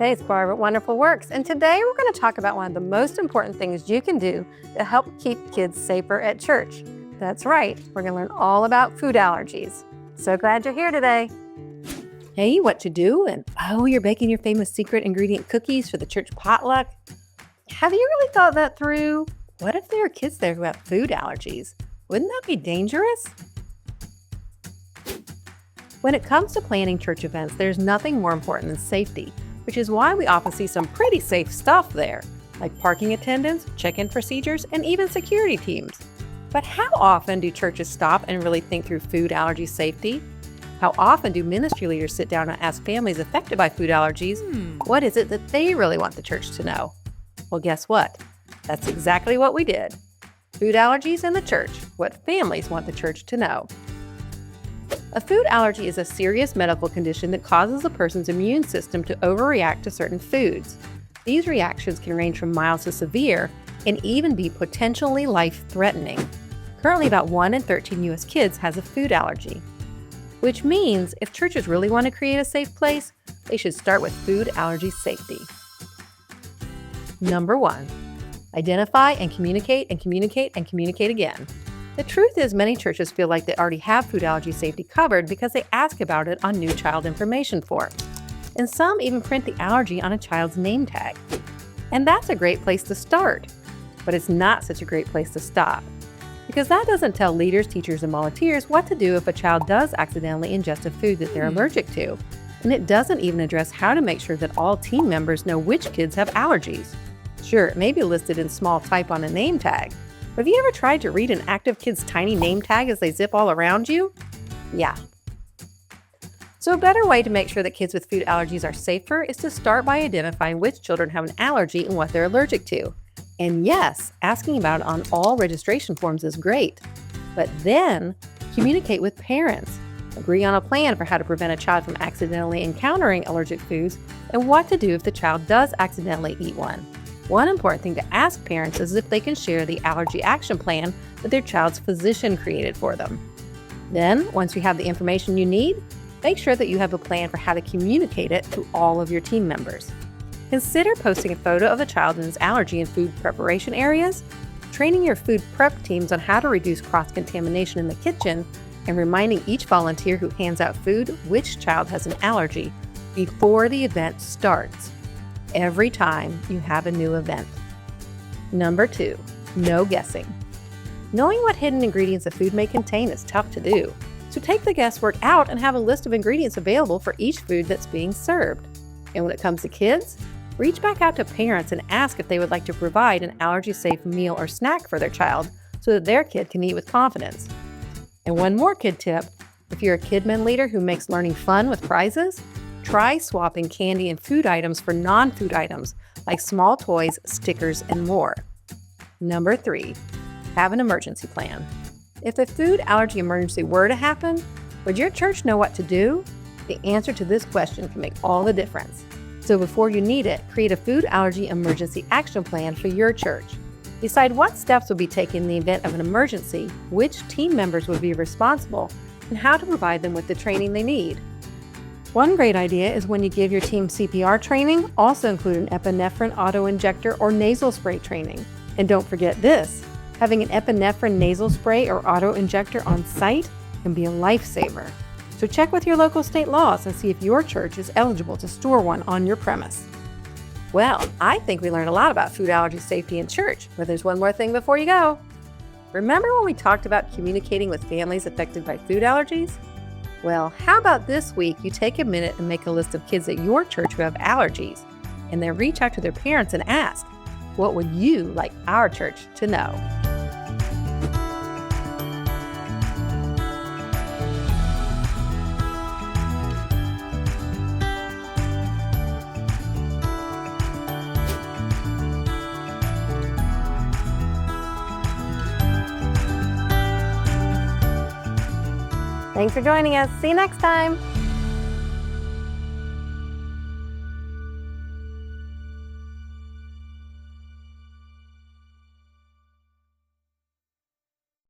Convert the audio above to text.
Hey, it's Barbara at Wonderful Works, and today we're going to talk about one of the most important things you can do to help keep kids safer at church. That's right, we're going to learn all about food allergies. So glad you're here today. Hey, what to do? And you're baking your famous secret ingredient cookies for the church potluck? Have you really thought that through? What if there are kids there who have food allergies? Wouldn't that be dangerous? When it comes to planning church events, there's nothing more important than safety, which is why we often see some pretty safe stuff there, like parking attendants, check-in procedures, and even security teams. But how often do churches stop and really think through food allergy safety? How often do ministry leaders sit down and ask families affected by food allergies, what is it that they really want the church to know? Well, guess what? That's exactly what we did. Food allergies in the church, what families want the church to know. A food allergy is a serious medical condition that causes a person's immune system to overreact to certain foods. These reactions can range from mild to severe and even be potentially life-threatening. Currently, about 1 in 13 U.S. kids has a food allergy, which means if churches really want to create a safe place, they should start with food allergy safety. Number 1, identify and communicate and communicate and communicate again. The truth is many churches feel like they already have food allergy safety covered because they ask about it on new child information forms. And some even print the allergy on a child's name tag. And that's a great place to start. But it's not such a great place to stop. Because that doesn't tell leaders, teachers, and volunteers what to do if a child does accidentally ingest a food that they're allergic to. And it doesn't even address how to make sure that all team members know which kids have allergies. Sure, it may be listed in small type on a name tag. But have you ever tried to read an active kid's tiny name tag as they zip all around you? Yeah. So a better way to make sure that kids with food allergies are safer is to start by identifying which children have an allergy and what they're allergic to. And yes, asking about it on all registration forms is great. But then, communicate with parents. Agree on a plan for how to prevent a child from accidentally encountering allergic foods and what to do if the child does accidentally eat one. One important thing to ask parents is if they can share the allergy action plan that their child's physician created for them. Then, once you have the information you need, make sure that you have a plan for how to communicate it to all of your team members. Consider posting a photo of the child and his allergy in food preparation areas, training your food prep teams on how to reduce cross-contamination in the kitchen, and reminding each volunteer who hands out food which child has an allergy before the event starts. Every time you have a new event. Number 2, no guessing. Knowing what hidden ingredients a food may contain is tough to do, so take the guesswork out and have a list of ingredients available for each food that's being served. And when it comes to kids, reach back out to parents and ask if they would like to provide an allergy-safe meal or snack for their child so that their kid can eat with confidence. And one more kid tip, if you're a KidMen leader who makes learning fun with prizes, try swapping candy and food items for non-food items like small toys, stickers, and more. Number 3, have an emergency plan. If a food allergy emergency were to happen, would your church know what to do? The answer to this question can make all the difference. So before you need it, create a food allergy emergency action plan for your church. Decide what steps will be taken in the event of an emergency, which team members would be responsible, and how to provide them with the training they need. One great idea is when you give your team CPR training, also include an epinephrine auto-injector or nasal spray training. And don't forget this, having an epinephrine nasal spray or auto-injector on site can be a lifesaver. So check with your local state laws and see if your church is eligible to store one on your premise. Well, I think we learned a lot about food allergy safety in church, but there's one more thing before you go. Remember when we talked about communicating with families affected by food allergies? Well, how about this week you take a minute and make a list of kids at your church who have allergies, and then reach out to their parents and ask, what would you like our church to know? Thanks for joining us. See you next time.